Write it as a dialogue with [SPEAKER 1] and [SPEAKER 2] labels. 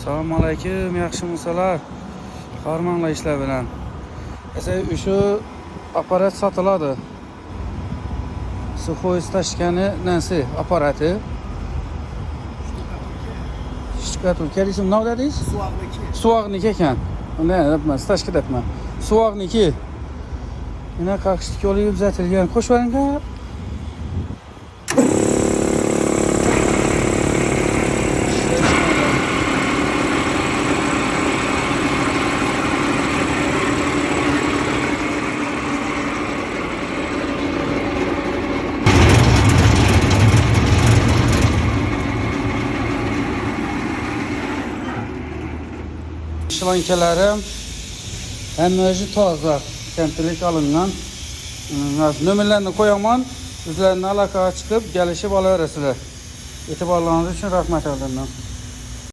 [SPEAKER 1] Assalomu alaykum, yaxshimisilar? Farmonlar ishlar bilan. Shu aparat sotiladi. Suvhoy tashkani nasi aparati. Shtukaturka deysiz, nima dedingiz? Suvag'niki ekan. Ne yapma, tashki debman. Suvag'niki. Yine kakışlık yolu uzatilgan. Qo'shib yuboring-a. Şlankelerim enerji toza, tempilik alıngan. Nömerlerini koyaman, üzerine alaka çıkıp gelişip alıveresizler. İtibarlarınız için rahmet ederim.